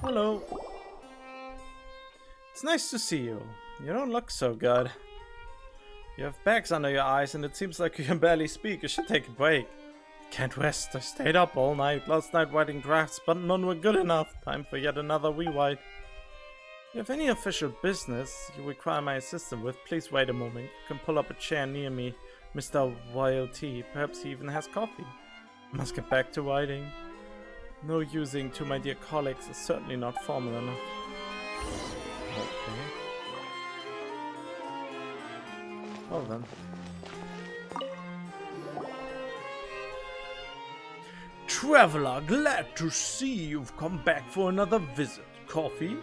Hello. It's nice to see you. You don't look so good. You have bags under your eyes and it seems like you can barely speak. You should take a break. Can't rest. I stayed up all night. Last night writing drafts, but none were good enough. Time for yet another rewrite. If you have any official business you require my assistance with, please wait a moment. You can pull up a chair near me, Mr. YLT. Perhaps he even has coffee. I must get back to writing. No using to my dear colleagues is certainly not formal enough. Okay. Well then. Traveler, glad to see you've come back for another visit. Coffee?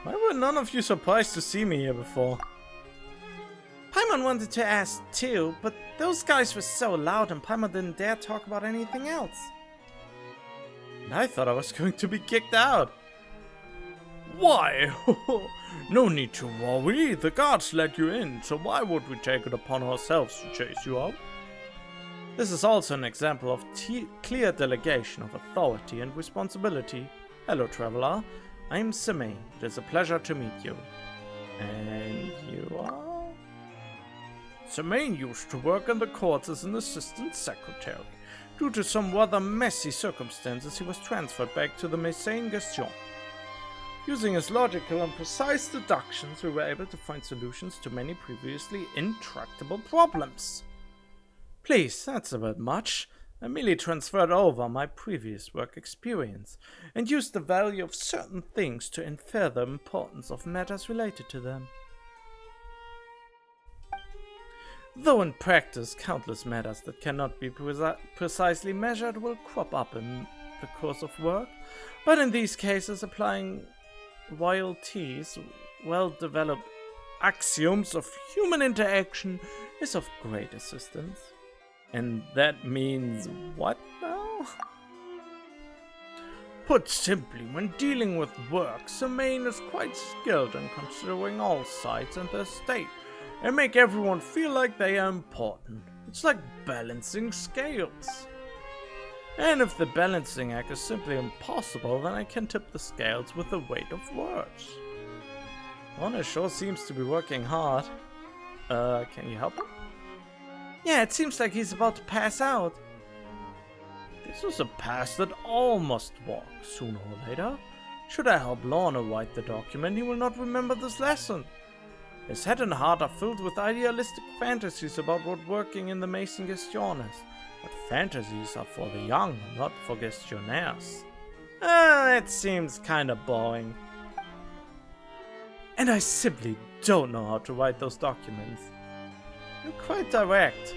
Why were none of you surprised to see me here before? Paimon wanted to ask too, but those guys were so loud and Paimon didn't dare talk about anything else. And I thought I was going to be kicked out. Why? No need to worry. The guards let you in, so why would we take it upon ourselves to chase you out? This is also an example of clear delegation of authority and responsibility. Hello, traveler. I'm Semaine. It is a pleasure to meet you. And you are? Semaine used to work in the courts as an assistant secretary. Due to some rather messy circumstances, he was transferred back to the Maison Gestion. Using his logical and precise deductions, we were able to find solutions to many previously intractable problems. Please, that's a bit much. I merely transferred over my previous work experience and used the value of certain things to infer the importance of matters related to them. Though in practice, countless matters that cannot be precisely measured will crop up in the course of work, but in these cases applying YLT's well-developed axioms of human interaction is of great assistance. And that means what now? Put simply, when dealing with work, Semaine is quite skilled in considering all sides and their state, and make everyone feel like they are important. It's like balancing scales. And if the balancing act is simply impossible, then I can tip the scales with the weight of words. Honor sure seems to be working hard. Can you help him? Yeah, it seems like he's about to pass out. This is a path that all must walk, sooner or later. Should I help Lorna write the document, he will not remember this lesson. His head and heart are filled with idealistic fantasies about what working in the Maison Gestion is. But fantasies are for the young, not for gestionnaires. That seems kinda boring. And I simply don't know how to write those documents. You're quite direct.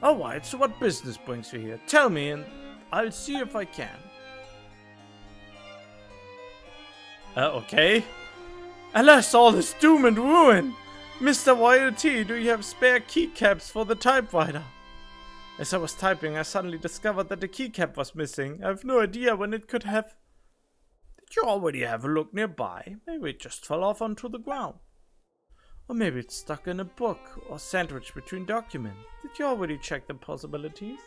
Alright, so what business brings you here? Tell me and I'll see if I can. Okay. Alas, all is doom and ruin! Mr. YLT, do you have spare keycaps for the typewriter? As I was typing, I suddenly discovered that the keycap was missing. I have no idea when it could have... Did you already have a look nearby? Maybe it just fell off onto the ground. Or maybe it's stuck in a book or sandwiched between documents. Did you already check the possibilities?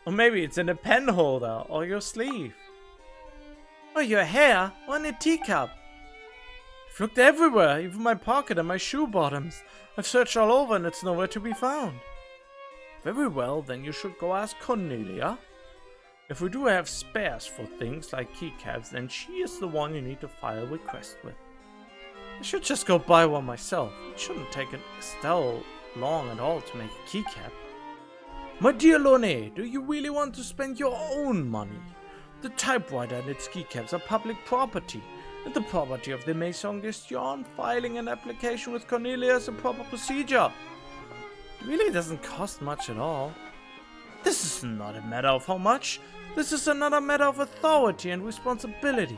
Or maybe it's in a pen holder or your sleeve. Or your hair or in a teacup. I've looked everywhere, even my pocket and my shoe bottoms. I've searched all over and it's nowhere to be found. Very well, then you should go ask Cornelia. If we do have spares for things like keycaps, then she is the one you need to file a request with. I should just go buy one myself. It shouldn't take Estelle long at all to make a keycap. My dear Lorne, do you really want to spend your own money? The typewriter and its keycaps are public property, and the property of the Maison Gestion. Filing an application with Cornelia is a proper procedure. It really doesn't cost much at all. This is not a matter of how much. This is another matter of authority and responsibility.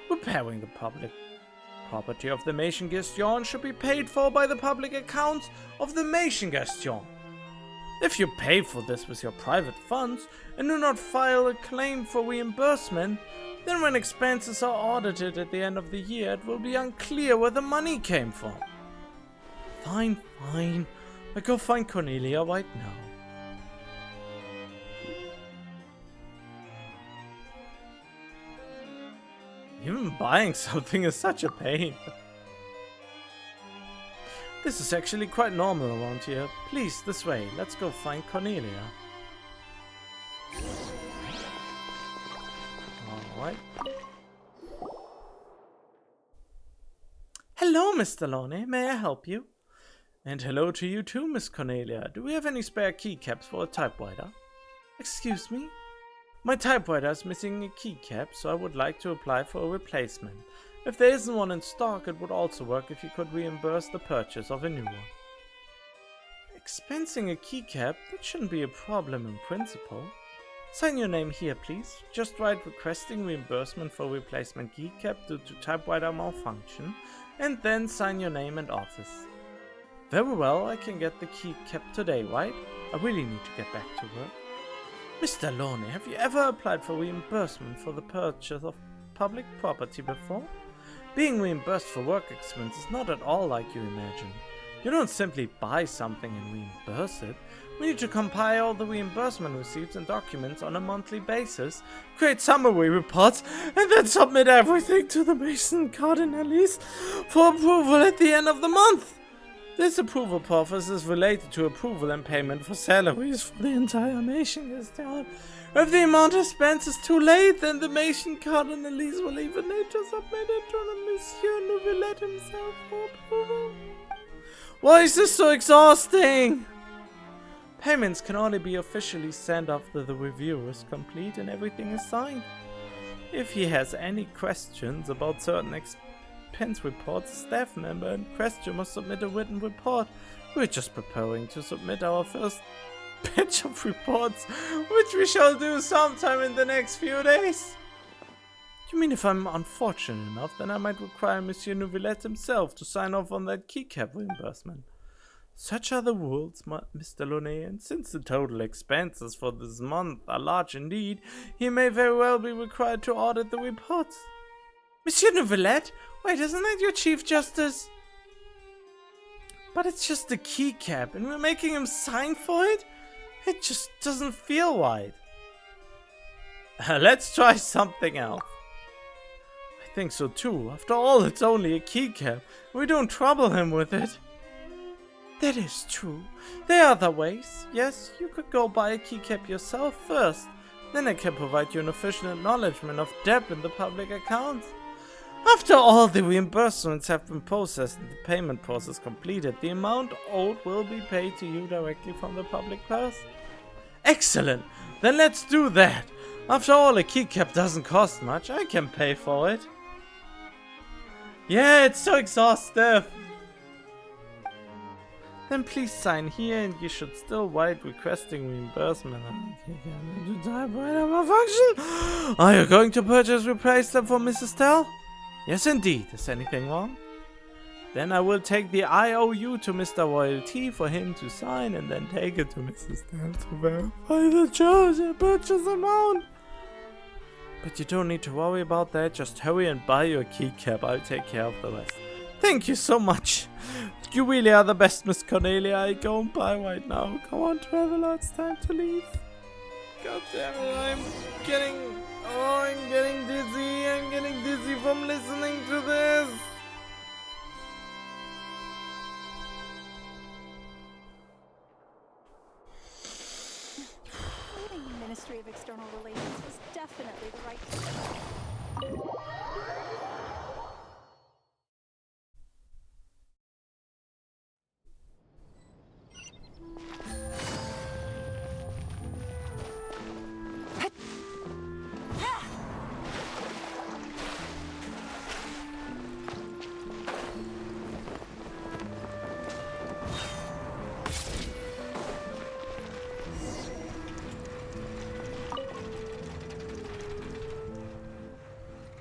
Repairing the public property of the Maison Gestion should be paid for by the public accounts of the Maison Gestion. If you pay for this with your private funds and do not file a claim for reimbursement, then when expenses are audited at the end of the year, it will be unclear where the money came from. Fine. I go find Cornelia right now. Even buying something is such a pain. This is actually quite normal around here. Please, this way. Let's go find Cornelia. Alright. Hello, Mr. Loney. May I help you? And hello to you too, Miss Cornelia. Do we have any spare keycaps for a typewriter? Excuse me? My typewriter is missing a keycap, so I would like to apply for a replacement. If there isn't one in stock, it would also work if you could reimburse the purchase of a new one. Expensing a keycap? That shouldn't be a problem in principle. Sign your name here, please. Just write requesting reimbursement for replacement keycap due to typewriter malfunction, and then sign your name and office. Very well, I can get the keycap today, right? I really need to get back to work. Mr. Loney, have you ever applied for reimbursement for the purchase of public property before? Being reimbursed for work expense is not at all like you imagine. You don't simply buy something and reimburse it. We need to compile all the reimbursement receipts and documents on a monthly basis, create summary reports, and then submit everything to the Mason Cardinales for approval at the end of the month. This approval process is related to approval and payment for salaries for the entire Mason Guild. If the amount of expense is too late, then the Mason Cardinales will even need to submit it to the Monsieur Neuvillette himself for approval. Why is this so exhausting? Payments can only be officially sent after the review is complete and everything is signed. If he has any questions about certain expense reports, a staff member in question must submit a written report. We're just preparing to submit our first batch of reports, which we shall do sometime in the next few days. You mean if I'm unfortunate enough, then I might require Monsieur Neuvillette himself to sign off on that keycap reimbursement. Such are the rules, Mr. Loney, and since the total expenses for this month are large indeed, he may very well be required to audit the reports. Monsieur Neuvillette? Wait, isn't that your Chief Justice? But it's just a keycap, and we're making him sign for it? It just doesn't feel right. Let's try something else. I think so too. After all, it's only a keycap. We don't trouble him with it. That is true. There are other ways. Yes, you could go buy a keycap yourself first. Then I can provide you an official acknowledgement of debt in the public accounts. After all the reimbursements have been processed and the payment process completed, the amount owed will be paid to you directly from the public purse. Excellent! Then let's do that! After all, a keycap doesn't cost much. I can pay for it. Yeah, it's so exhaustive! Then please sign here, and you should still write requesting reimbursement. Are you going to purchase replacement for Mrs. Tell? Yes, indeed. Is anything wrong? Then I will take the IOU to Mr. Royalty for him to sign, and then take it to Mrs. Tell to verify the chosen purchase amount. But you don't need to worry about that. Just hurry and buy your keycap. I'll take care of the rest. Thank you so much. You really are the best, Miss Cornelia. I go and buy right now. Come on, traveler. It's time to leave. God damn it, I'm getting dizzy. I'm getting dizzy from listening to this. Leaving the Ministry of External Relations was definitely the right decision.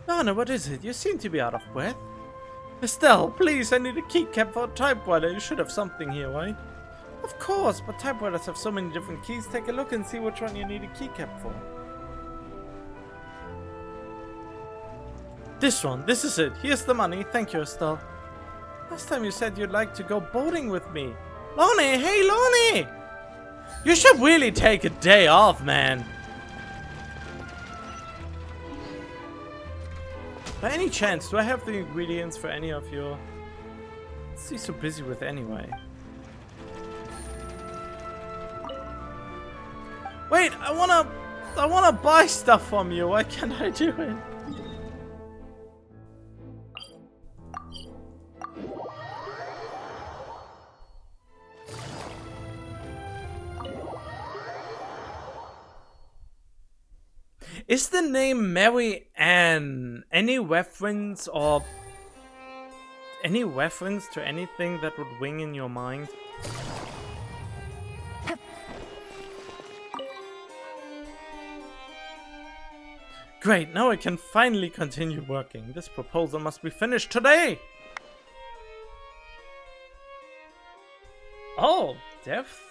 Anna, what is it? You seem to be out of breath. Estelle, please, I need a keycap for a typewriter. You should have something here, right? Of course, but typewriters have so many different keys. Take a look and see which one you need a keycap for. This one, this is it. Here's the money. Thank you, Estelle. Last time you said you'd like to go boating with me. Loney, hey Loney! You should really take a day off, man. By any chance, do I have the ingredients for any of your... What's he so busy with anyway? Wait, I wanna buy stuff from you. Why can't I do it? Is the name Mary Ann any reference to anything that would ring in your mind? Great, now I can finally continue working. This proposal must be finished today! Oh, Def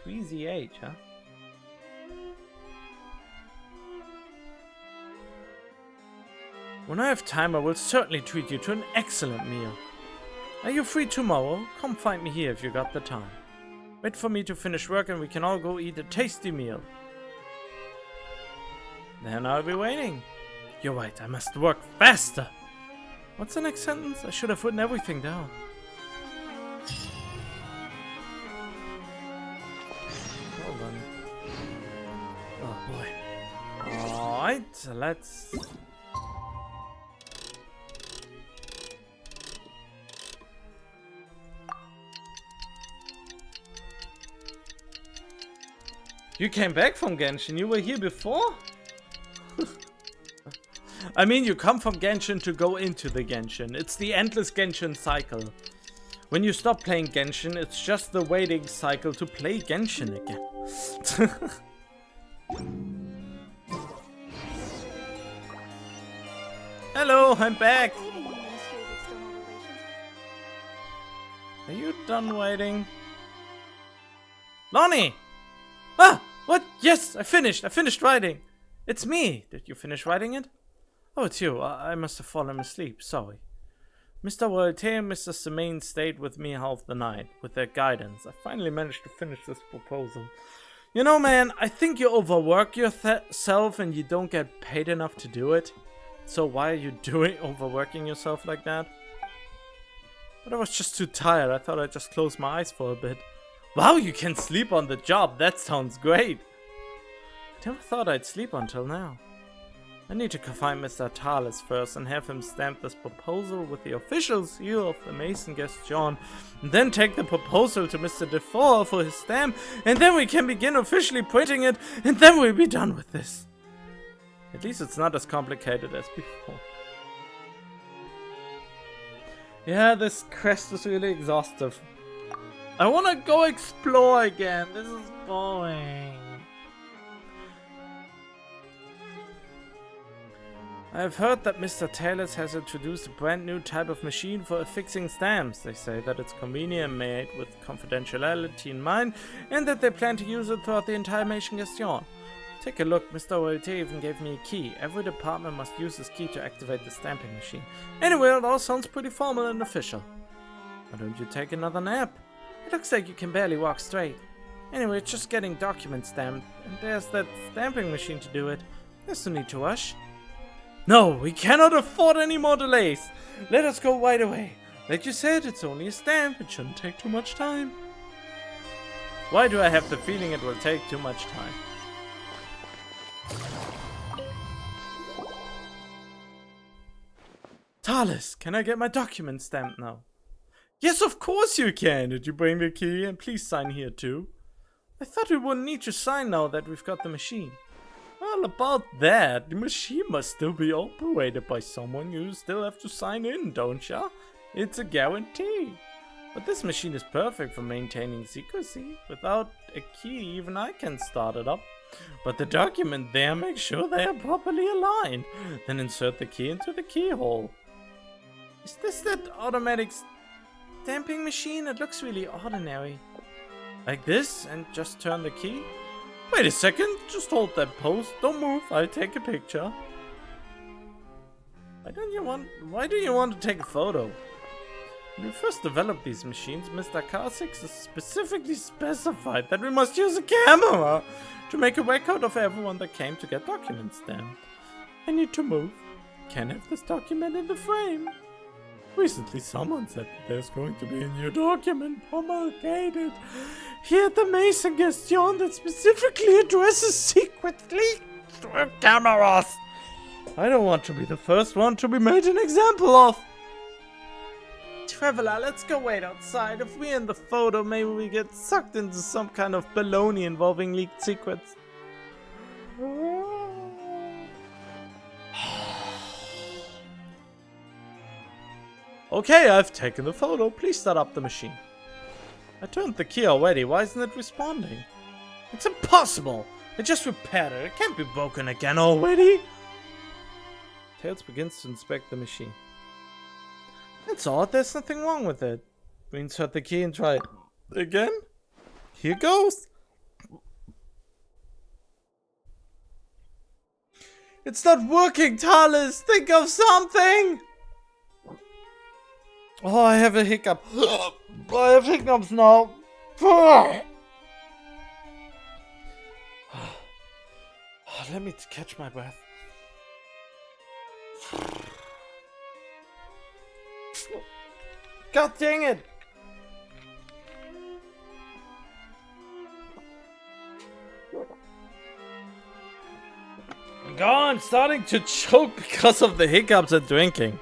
3ZH, huh? When I have time, I will certainly treat you to an excellent meal. Are you free tomorrow? Come find me here if you got the time. Wait for me to finish work and we can all go eat a tasty meal. Then I'll be waiting. You're right, I must work faster. What's the next sentence? I should have written everything down. Hold on. Oh boy. Alright, let's... You came back from Genshin? You were here before? I mean, you come from Genshin to go into the Genshin. It's the endless Genshin cycle. When you stop playing Genshin, it's just the waiting cycle to play Genshin again. Hello, I'm back! Are you done waiting? Lonnie! Ah! What? Yes! I finished writing! It's me! Did you finish writing it? Oh, it's you. I must have fallen asleep. Sorry. Mr. Royalty and Mr. Semaine stayed with me half the night. With their guidance, I finally managed to finish this proposal. You know, man, I think you overwork yourself and you don't get paid enough to do it. So why are you overworking yourself like that? But I was just too tired. I thought I'd just close my eyes for a bit. Wow, you can sleep on the job. That sounds great. I never thought I'd sleep until now. I need to find Mr. Thales first and have him stamp this proposal with the official seal of the Mason Gestion, and then take the proposal to Mr. Defoe for his stamp, and then we can begin officially printing it, and then we'll be done with this. At least it's not as complicated as before. Yeah, this quest is really exhaustive. I wanna go explore again. This is boring. I've heard that Mr. Thales has introduced a brand new type of machine for affixing stamps. They say that it's convenient and made with confidentiality in mind, and that they plan to use it throughout the entire Mason Gestion. Take a look, Mr. Royalty even gave me a key. Every department must use this key to activate the stamping machine. Anyway, it all sounds pretty formal and official. Why don't you take another nap? It looks like you can barely walk straight. Anyway, it's just getting documents stamped, and there's that stamping machine to do it. There's no need to rush. No, we cannot afford any more delays. Let us go right away. Like you said, it's only a stamp. It shouldn't take too much time. Why do I have the feeling it will take too much time? Thales, can I get my document stamped now? Yes, of course you can. Did you bring the key? And please sign here too. I thought we wouldn't need to sign now that we've got the machine. Well, about that, the machine must still be operated by someone. You still have to sign in, don't ya? It's a guarantee. But this machine is perfect for maintaining secrecy. Without a key, even I can start it up. But the document there, make sure they are properly aligned. Then insert the key into the keyhole. Is this that automatic stamping machine? It looks really ordinary. Like this, and just turn the key? Wait a second, just hold that pose. Don't move, I'll take a picture. Why do you want to take a photo? When we first developed these machines, Mr. K6 specifically specified that we must use a camera to make a record of everyone that came to get documents stamped. I need to move. Can't have this document in the frame. Recently someone said that there's going to be a new document promulgated here at the Mason Gestion that specifically addresses secret leaks through cameras. I don't want to be the first one to be made an example of. Traveler, let's go wait outside. If we're in the photo, maybe we get sucked into some kind of baloney involving leaked secrets. Okay, I've taken the photo. Please start up the machine. I turned the key already. Why isn't it responding? It's impossible. I just repaired it. It can't be broken again already. Tails begins to inspect the machine. It's odd. There's nothing wrong with it. We insert the key and try it again. Here goes. It's not working, Talis. Think of something. Oh, I have a hiccup. I have hiccups now. Let me catch my breath. God dang it! God, I'm starting to choke because of the hiccups and drinking.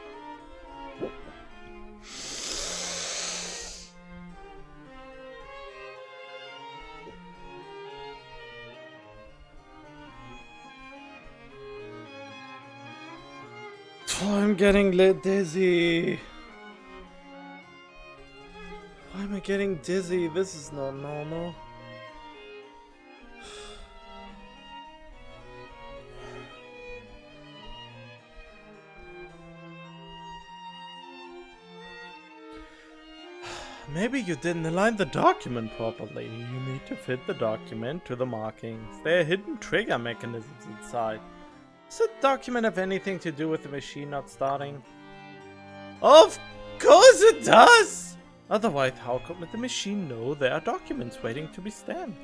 Oh, I'm getting dizzy. Why am I getting dizzy? This is not normal. Maybe you didn't align the document properly. You need to fit the document to the markings. There are hidden trigger mechanisms inside. Does the document have anything to do with the machine not starting? Of course it does! Otherwise, how could the machine know there are documents waiting to be stamped?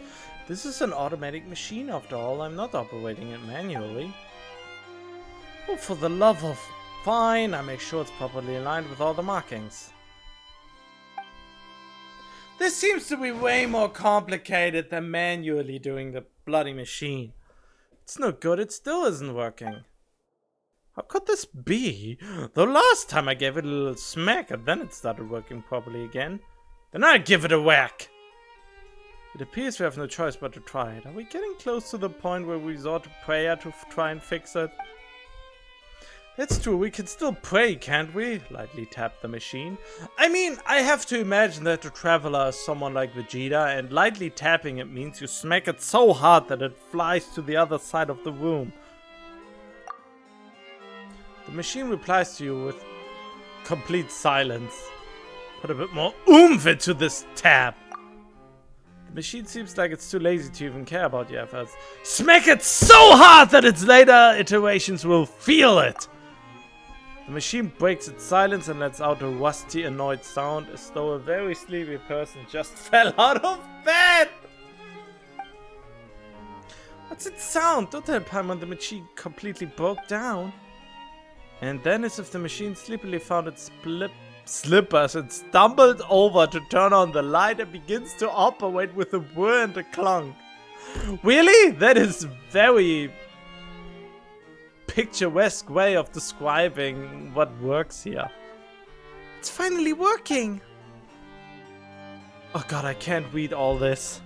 This is an automatic machine after all. I'm not operating it manually. Oh, for the love of... Fine, I make sure it's properly aligned with all the markings. This seems to be way more complicated than manually doing the bloody machine. It's no good, it still isn't working. How could this be? The last time I gave it a little smack and then it started working properly again. Then I give it a whack. It appears we have no choice but to try it. Are we getting close to the point where we resort to prayer to try and fix it? That's true, we can still pray, can't we? Lightly tap the machine. I mean, I have to imagine that the Traveler is someone like Vegeta, and lightly tapping it means you smack it so hard that it flies to the other side of the room. The machine replies to you with complete silence. Put a bit more oomph into this tap. The machine seems like it's too lazy to even care about your efforts. Smack it so hard that its later iterations will feel it. The machine breaks its silence and lets out a rusty, annoyed sound as though a very sleepy person just fell out of bed. What's its sound? Don't tell Paimon the machine completely broke down. And then, as if the machine sleepily found its slippers and stumbled over to turn on the light and begins to operate with a whir and a clunk. Really? That is very picturesque way of describing what works here. It's finally working! Oh god, I can't read all this.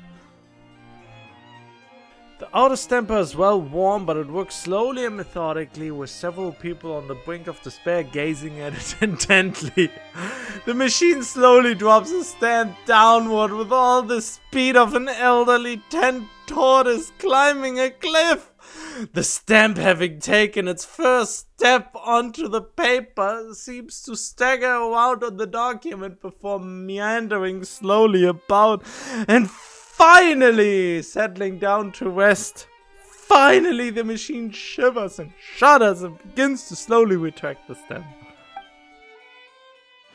The outer stamper is well worn, but it works slowly and methodically, with several people on the brink of despair gazing at it intently. The machine slowly drops the stamp downward with all the speed of an elderly tent tortoise climbing a cliff. The stamp, having taken its first step onto the paper, seems to stagger around on the document before meandering slowly about and finally settling down to rest. Finally, the machine shivers and shudders and begins to slowly retract the stamp.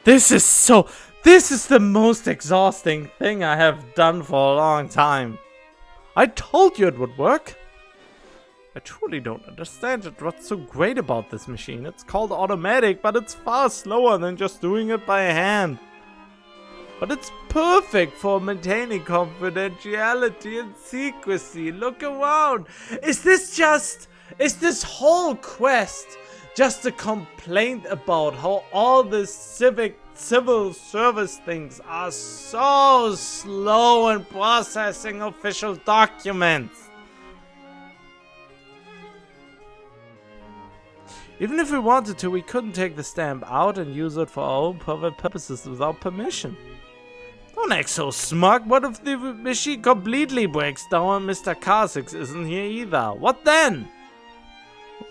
This is the most exhausting thing I have done for a long time. I told you it would work. I truly don't understand it. What's so great about this machine? It's called automatic, but it's far slower than just doing it by hand. But it's perfect for maintaining confidentiality and secrecy. Look around. Is this whole quest just a complaint about how all the civil service things are so slow in processing official documents? Even if we wanted to, we couldn't take the stamp out and use it for our own private purposes without permission. Don't act so smug. What if the machine completely breaks down and Mr. Karsix isn't here either? What then?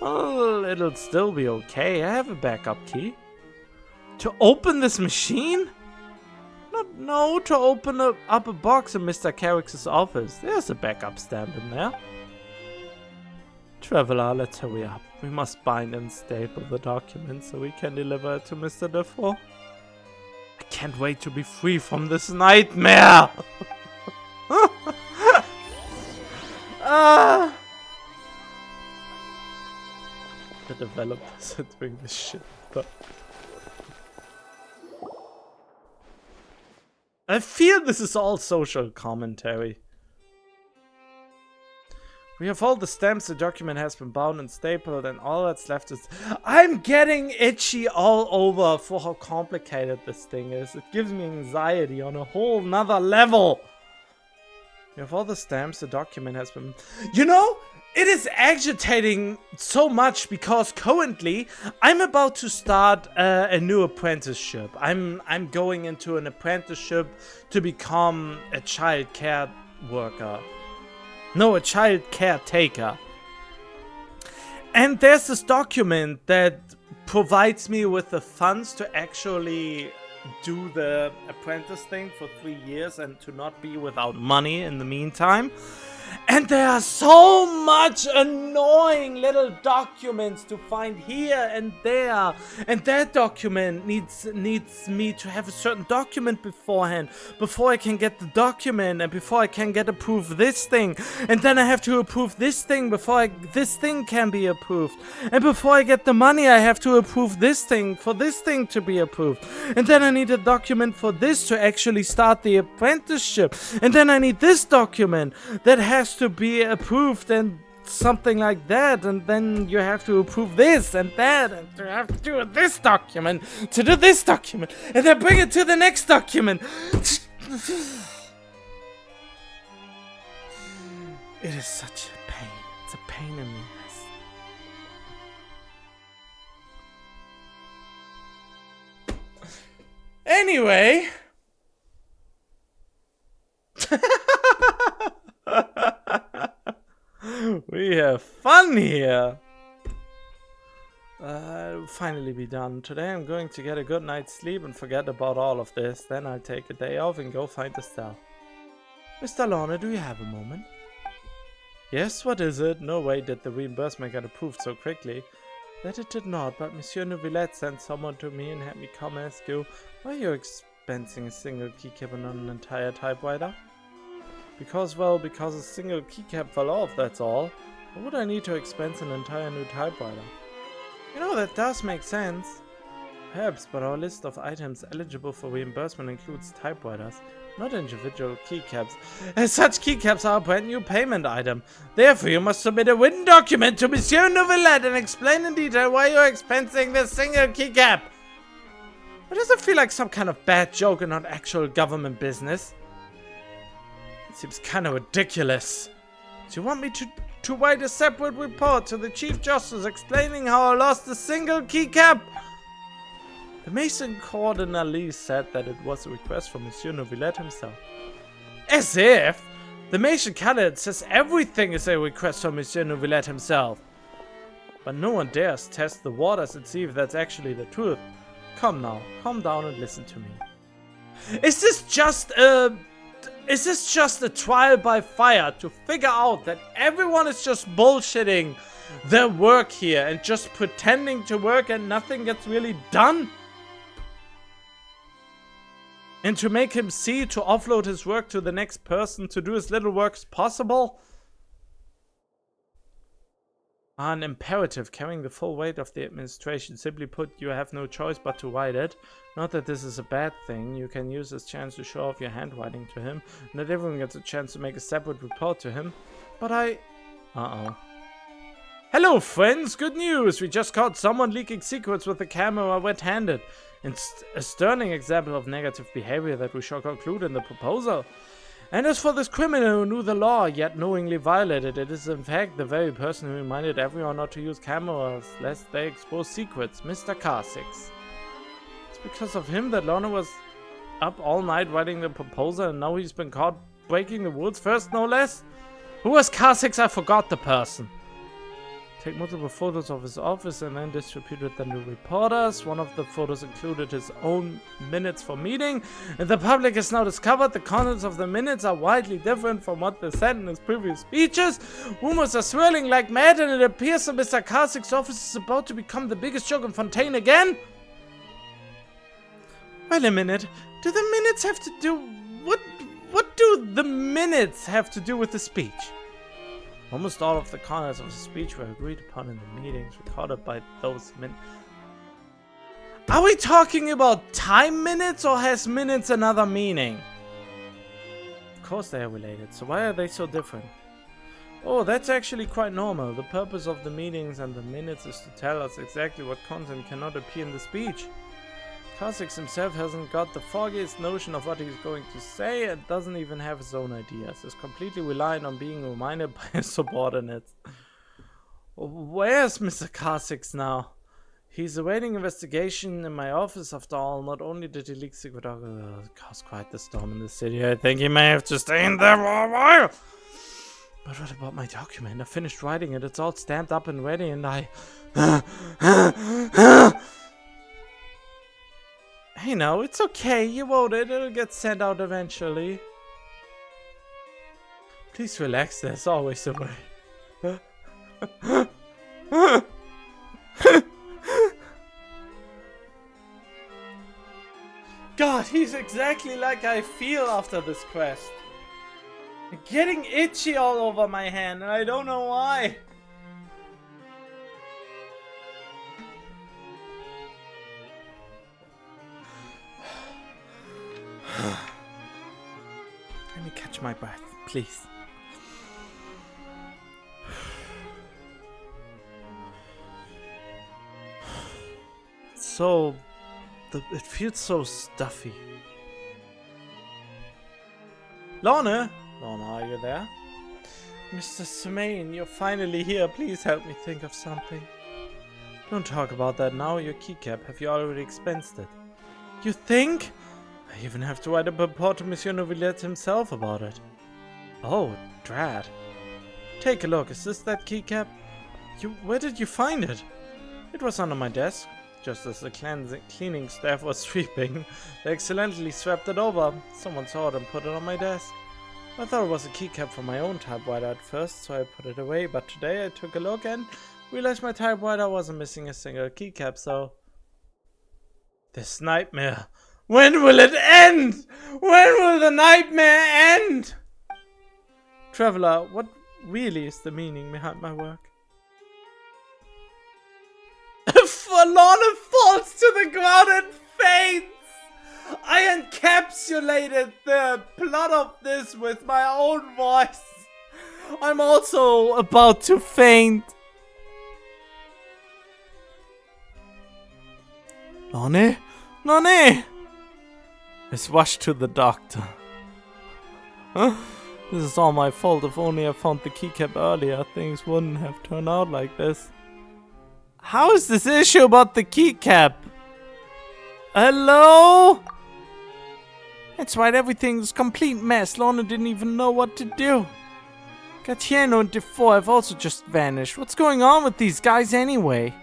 Well, it'll still be okay. I have a backup key. To open this machine? No, to open up a box in Mr. Karsix's office. There's a backup stamp in there. Traveler, let's hurry up. We must bind and staple the document so we can deliver it to Mr. Defoe. I can't wait to be free from this nightmare! The developers are doing this shit, but I feel this is all social commentary. We have all the stamps, the document has been bound and stapled, and all that's left is... I'm getting itchy all over for how complicated this thing is. It gives me anxiety on a whole nother level. We have all the stamps, the document has been... You know, it is agitating so much because currently I'm about to start a new apprenticeship. I'm going into an apprenticeship to become a child care worker. No, a child caretaker. And there's this document that provides me with the funds to actually do the apprentice thing for 3 years and to not be without money in the meantime. And there are so much annoying little documents to find here and there. And that document needs me to have a certain document beforehand. Before I can get the document and before I can get approved this thing. And then I have to approve this thing before this thing can be approved. And before I get the money, I have to approve this thing for this thing to be approved. And then I need a document for this to actually start the apprenticeship. And then I need this document that has to be approved and something like that, and then you have to approve this and that, and you have to do this document to do this document, and then bring it to the next document. It is such a pain. It's a pain in the ass. Anyway. We have fun here. I'll finally be done. Today I'm going to get a good night's sleep and forget about all of this. Then I'll take a day off and go find Estelle. Mr. Lorna, do you have a moment? Yes, what is it? No way did the reimbursement get approved so quickly. That it did not, but Monsieur Neuvillette sent someone to me and had me come ask you, why are you expensing a single keycap and not an entire typewriter? Because a single keycap fell off, that's all. Why would I need to expense an entire new typewriter? You know, that does make sense. Perhaps, but our list of items eligible for reimbursement includes typewriters, not individual keycaps. As such, keycaps are a brand new payment item. Therefore, you must submit a written document to Monsieur Neuvillette and explain in detail why you're expensing this single keycap. But does it feel like some kind of bad joke and not actual government business? Seems kind of ridiculous. Do you want me to write a separate report to the Chief Justice explaining how I lost a single keycap? The Mason Cardinal said that it was a request from Monsieur Neuvillette himself. As if! The Mason Cardinal says everything is a request from Monsieur Neuvillette himself. But no one dares test the waters and see if that's actually the truth. Come now, calm down and listen to me. Is this just a trial by fire to figure out that everyone is just bullshitting their work here and just pretending to work and nothing gets really done? And to make him see to offload his work to the next person to do as little work as possible? An imperative carrying the full weight of the administration. Simply put, you have no choice but to write it. Not that this is a bad thing. You can use this chance to show off your handwriting to him. Not everyone gets a chance to make a separate report to him. But I... Uh-oh. Hello, friends! Good news! We just caught someone leaking secrets with the camera wet-handed. It's a stunning example of negative behavior that we shall conclude in the proposal. And as for this criminal who knew the law, yet knowingly violated it, is in fact the very person who reminded everyone not to use cameras, lest they expose secrets, Mr. Car6. It's because of him that Lorna was up all night writing the proposal, and now he's been caught breaking the rules first, no less? Who was Car6? I forgot the person. Take multiple photos of his office and then distributed them to reporters. One of the photos included his own minutes for meeting, and the public has now discovered the contents of the minutes are widely different from what they said in his previous speeches. Rumors are swirling like mad, and it appears that Mr. Car6's office is about to become the biggest joke in Fontaine again. Wait a minute. Do the minutes have to do... What do the minutes have to do with the speech? Almost all of the contents of the speech were agreed upon in the meetings recorded by those minutes. Are we talking about time minutes, or has minutes another meaning? Of course they are related, so why are they so different? Oh, that's actually quite normal. The purpose of the meetings and the minutes is to tell us exactly what content cannot appear in the speech. Car6 himself hasn't got the foggiest notion of what he's going to say and doesn't even have his own ideas. He's completely reliant on being reminded by his subordinates. Where's Mr. Car6 now? He's awaiting investigation in my office after all. Not only did he leak secret documents, caused quite the storm in the city. I think he may have to stay in there for a while. But what about my document? I finished writing it. It's all stamped up and ready, and I... Hey, no, it's okay. You wrote it. It'll get sent out eventually. Please relax. There's always a way. God, he's exactly like I feel after this quest. I'm getting itchy all over my hand, and I don't know why. Let me catch my breath, please. So, it feels so stuffy. Lorna? Lorna, are you there? Mr. Semaine, you're finally here. Please help me think of something. Don't talk about that now. Your keycap. Have you already expensed it? You think? I even have to write a report to Monsieur Novillette himself about it. Oh, drat. Take a look. Is this that keycap? Where did you find it? It was under my desk. Just as the cleaning staff was sweeping, they accidentally swept it over. Someone saw it and put it on my desk. I thought it was a keycap for my own typewriter at first, so I put it away. But today I took a look and realized my typewriter wasn't missing a single keycap, so... This nightmare... When will it end? When will the nightmare end? Traveler, what really is the meaning behind my work? Lorna falls to the ground and faints! I encapsulated the plot of this with my own voice. I'm also about to faint. Lorna? Lorna! Let's rush to the doctor. Huh? This is all my fault. If only I found the keycap earlier, things wouldn't have turned out like this. How is this issue about the keycap? Hello? That's right, everything's a complete mess. Lorna didn't even know what to do. Gatiano and Defoe have also just vanished. What's going on with these guys anyway?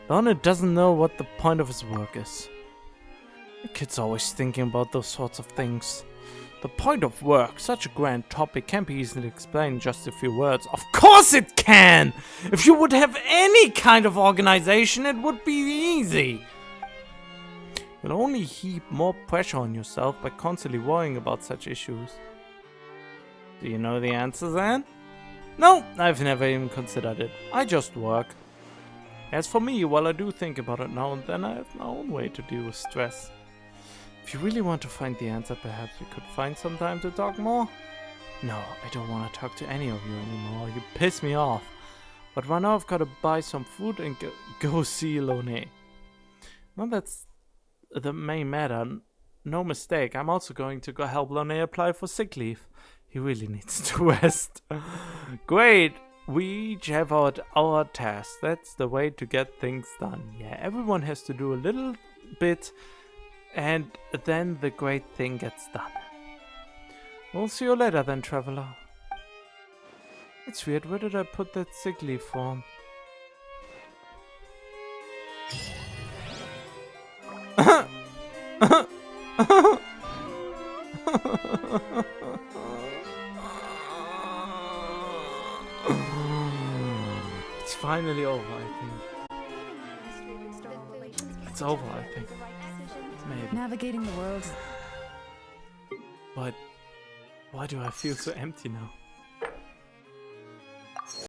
Lorna doesn't know what the point of his work is. The kid's always thinking about those sorts of things. The point of work, such a grand topic, can't be easily explained in just a few words. Of course it can! If you would have any kind of organization, it would be easy. You'll only heap more pressure on yourself by constantly worrying about such issues. Do you know the answer then? No, I've never even considered it. I just work. As for me, while I do think about it now and then, I have my own way to deal with stress. If you really want to find the answer, perhaps we could find some time to talk more? No, I don't want to talk to any of you anymore. You piss me off. But right now I've got to buy some food and go see Lone. Well, that's the main matter. No mistake, I'm also going to go help Lone apply for sick leave. He really needs to rest. Great! We each have our tasks. That's the way to get things done. Yeah, everyone has to do a little bit, and then the great thing gets done. We'll see you later then, traveler. It's weird, where did I put that sick leave form? It's finally over, I think. It's over, I think. Maybe. Navigating the world. But why do I feel so empty now?